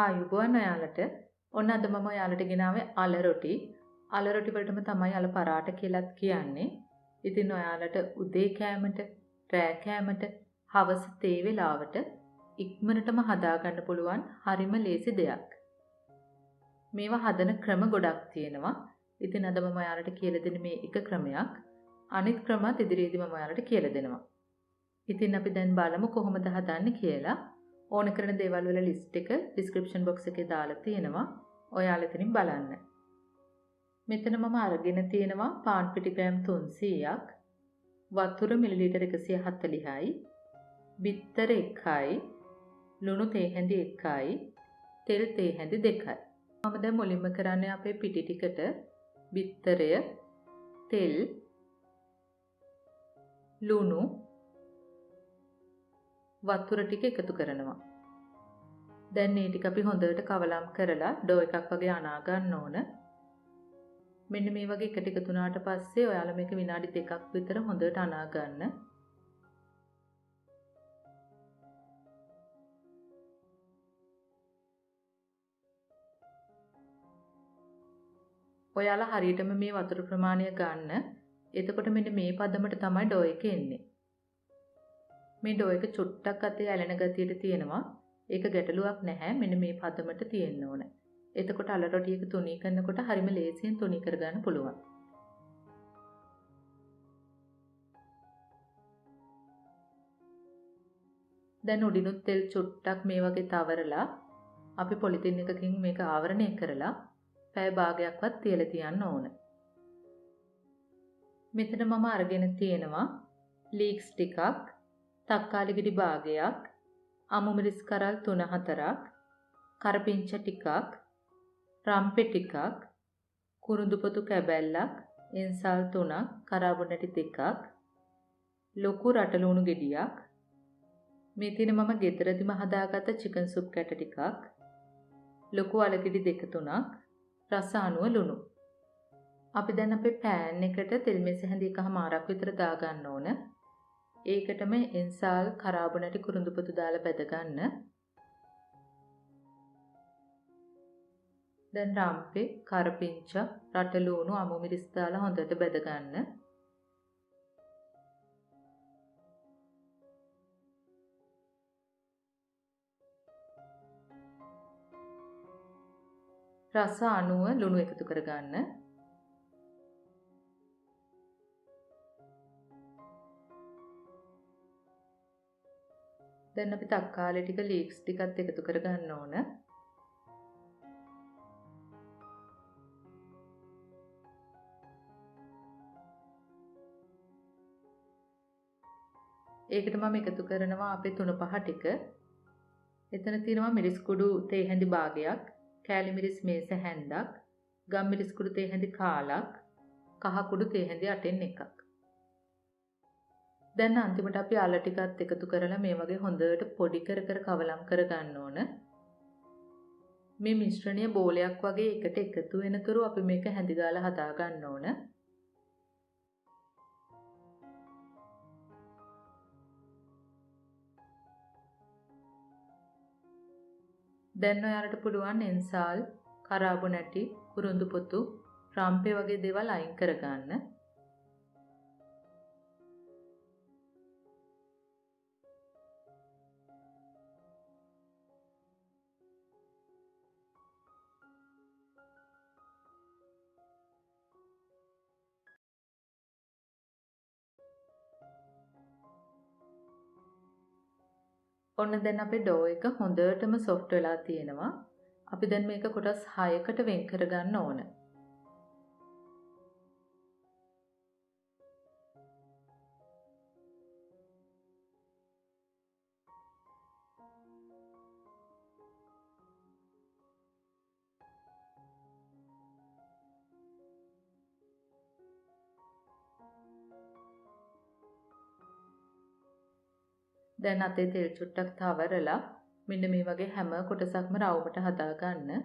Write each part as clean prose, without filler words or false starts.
ආයුබෝවන් ඔයාලට. ඔන්න අද මම ඔයාලට ගෙනාවේ අල රොටි. අල රොටි වලටම තමයි අල පරාට කියලාත් කියන්නේ. ඉතින් ඔයාලට උදේ කෑමට, රෑ කෑමට, හවස තේ වේලාවට ඉක්මනටම හදාගන්න පුළුවන් හරිම ලේසි දෙයක්. මේවා හදන ක්‍රම ගොඩක් තියෙනවා. ඉතින් අද මම ඔයාලට කියලා දෙන මේ එක ක්‍රමයක්. අනිත් ක්‍රමත් ඉදිරියේදී මම ඔයාලට කියලා දෙනවා. ඉතින් අපි දැන් බලමු කොහොමද හදන්නේ කියලා. ඕන කරන දේවල් වල ලිස්ට් එක ඩිස්ක්‍රිප්ෂන් බොක්ස් එකේ දාලා තියෙනවා. ඔයාලා එතනින් බලන්න. මෙතන මම අරගෙන තියෙනවා පාන් පිටි ග්‍රෑම් 300ක්, වතුර මිලිලීටර 140යි, බිත්තර 1යි, ලුණු තේ හැඳි 1යි, තෙල් තේ හැඳි 2යි. මම දැන් මුලින්ම කරන්නේ අපේ පිටි ටිකට බිත්තරය, තෙල්, ලුණු, වතුර ටික එකතු කරනවා. දැන් මේ ටික අපි හොඳට කවලම් කරලා ඩෝ එකක් වගේ අනා ගන්න ඕන. මෙන්න මේ වගේ එකට එකතු වුණාට පස්සේ ඔයාලා මේක විනාඩි 2ක් විතර හොඳට අනා ගන්න. ඔයාලා හරියටම මේ වතුර ප්‍රමාණය ගන්න. එතකොට මෙන්න මේ පදමට තමයි ඩෝ එක එන්නේ. මේ ඩෝ එක චුට්ටක් අතේ ඇලෙන ගතියට තියෙනවා. ඒක ගැටලුවක් නැහැ. මෙන්න මේ පදමට තියෙන්න ඕන. එතකොට අල රොටි එක තුනී කරනකොට හරිම ලේසියෙන් තුනී කරගන්න පුළුවන්. දැන් උඩිනුත් තෙල් චුට්ටක් මේ වගේ තවරලා අපි පොලිතින් එකකින් මේක ආවරණය කරලා පැය භාගයක්වත් තියලා තියන්න ඕන. මෙතන මම අරගෙන තියෙනවා leeks ටිකක්, තක්කාලි ගෙඩි භාගයක්, අමු මිරිස් කරල් 3-4ක්, කරපිංච ටිකක්, රම්පෙ ටිකක්, කුරුඳු පොතු කැබැල්ලක්, එන්සල් 3ක්, කරාබුනටි 2ක්, ලොකු රටලුණු ගෙඩියක්, මේ තියෙන මම ගෙදරදිම හදාගත්ත චිකන් සුප් කැට ටිකක්, ලොකු අලගෙඩි 2-3ක්, රස අනුව ලුණු. අපි දැන් අපේ පෑන් එකට තෙල් මෙසි හැඳි 1/4ක් විතර දාගන්න ඕන. ඒකටම එන්සල් කරාබුනටි කුරුඳු පොතු දාලා බැද ගන්න. දැන් රම්පේ, කරපිංච, රටලුණු, අමු මිරිස් දාලා හොඳට බැද ගන්න. රස අනුව ලුණු එකතු කරගන්න. දැන් අපි තක්කාලි ටික ලීක්ස් ටිකත් එකතු කරගන්න ඕන. ඒකට මම එකතු කරනවා අපේ 3-5 ටික. එතන තියෙනවා මිරිස් කුඩු තේ හැඳි භාගයක්, කෑලි මිරිස් මේස හැන්දක්, ගම් මිරිස් කුඩු තේ හැඳි කාලක්, කහ කුඩු තේ හැඳි 8න් එකක්. දැන් අන්තිමට අපි අල ටිකත් එකතු කරලා මේ වගේ හොඳට පොඩි කර කර කවලම් කරගන්න ඕන. මේ මිශ්‍රණය බෝලයක් වගේ එකට එකතු වෙනතුරු අපි මේක හැඳි ගාලා හදා ගන්න ඕන. දැන් ඔයාලට පුළුවන් එන්සාල්, කරාබුනටි, කුරුඳු පොතු, රම්පේ වගේ දේවල් අයින් කරගන්න. ඔන්න දැන් අපේ ඩෝ එක හොඳටම සොෆ්ට් වෙලා තියෙනවා. අපි දැන් මේක කොටස් 6කට වෙන් කරගන්න ඕන. දැන් අතේ තෙල් චුට්ටක් තවරලා මෙන්න මේ වගේ හැම කොටසක්ම රවුමට හදා ගන්න.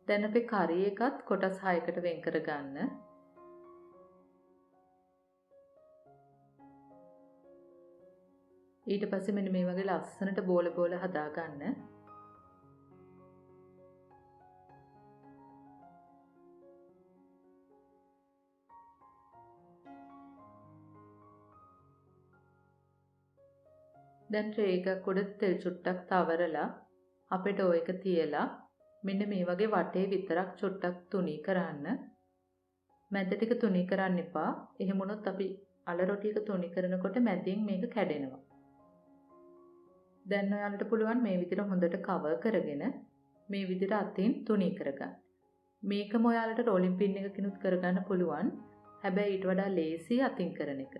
දැන් අපි කරි එකත් කොටස් 6කට වෙන් කරගන්න. ඊට පස්සේ මෙන්න මේ වගේ ලස්සනට බෝල බෝල හදාගන්න. දැන් ට්‍රේ එකක් උඩ තෙල් චුට්ටක් තවරලා අපිට ඔය එක තියලා මෙන්න මේ වගේ වටේ විතරක් චුට්ටක් තුනී කරන්න. මැද ටික තුනී කරන්න එපා. එහෙම වුණොත් අපි අල රොටි එක තුනී කරනකොට මැදින් මේක කැඩෙනවා. දැන් ඔයාලට පුළුවන් මේ විදිහට හොඳට කවර් කරගෙන මේ විදිහට අතින් තුනී කරගන්න. මේකම ඔයාලට රෝලින් පින් එකකිනුත් කරගන්න පුළුවන්. හැබැයි ඊට වඩා ලේසි අතින් කරන එක.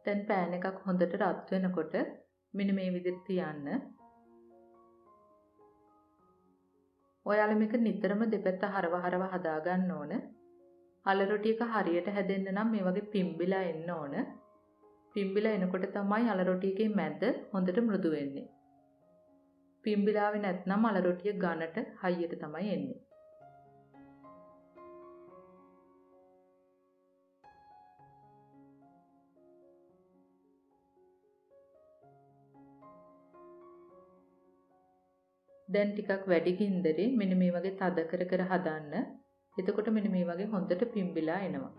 දැන් පෑන් එකක් හොඳට රත් වෙනකොට මෙන්න මේ විදිහට තියන්න. ඔයාලා මේක නිතරම දෙපැත්ත හරව හදා ගන්න ඕන. අල රොටි එක හරියට හැදෙන්න නම් මේ වගේ පිම්බිලා එන්න ඕන. පිම්බිලා එනකොට තමයි අල රොටි එකේ මැද හොඳට මෘදු වෙන්නේ. පිම්බිලාවේ නැත්නම් අල රොටිය ඝනට හයියට තමයි එන්නේ. දැන් ටිකක් වැඩි ගින්දරේ මෙන්න මේ වගේ තද කර කර හදන්න. එතකොට මෙන්න මේ වගේ හොඳට පිම්බිලා එනවා.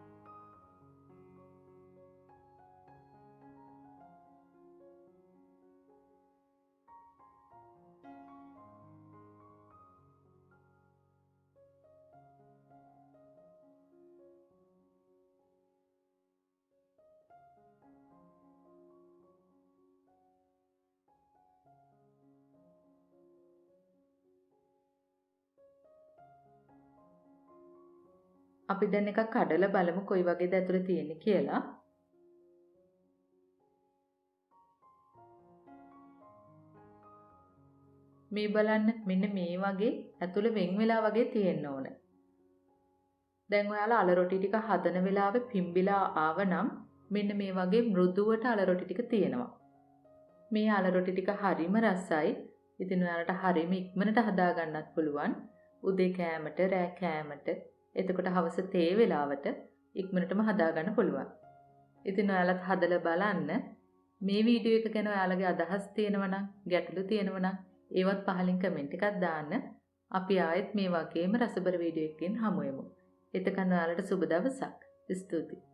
අපි දැන් එකක් කඩලා බලමු කොයි වගේද ඇතුලේ තියෙන්නේ කියලා. මේ බලන්න මෙන්න මේ වගේ ඇතුලේ වෙන් වෙලා වගේ තියෙන්න ඕන. දැන් ඔයාලා අල රොටි ටික හදන වෙලාවේ පිම්බිලා ආවනම් මෙන්න මේ වගේ මෘදුවට අල රොටි ටික තියෙනවා. මේ අල රොටි ටික හරිම රසයි. ඉතින් ඔයාලට හරිම ඉක්මනට හදා ගන්නත් පුළුවන්. උදේ කෑමට, රෑ කෑමට, එතකොට හවස තේ වෙලාවට ඉක්මනටම හදා ගන්න පුළුවන්. ඉතින් ඔයාලත් හදලා බලන්න. මේ වීඩියෝ එක ගැන ඔයාලගේ අදහස් තියෙනවා නම්, ගැටලු තියෙනවා නම් ඒවත් පහලින් කමෙන්ට් එකක් දාන්න. අපි ආයෙත් මේ වගේම රසබර වීඩියෝ එකකින් හමු වෙමු. එතකන් ඔයාලට සුබ දවසක්. ස්තුතියි.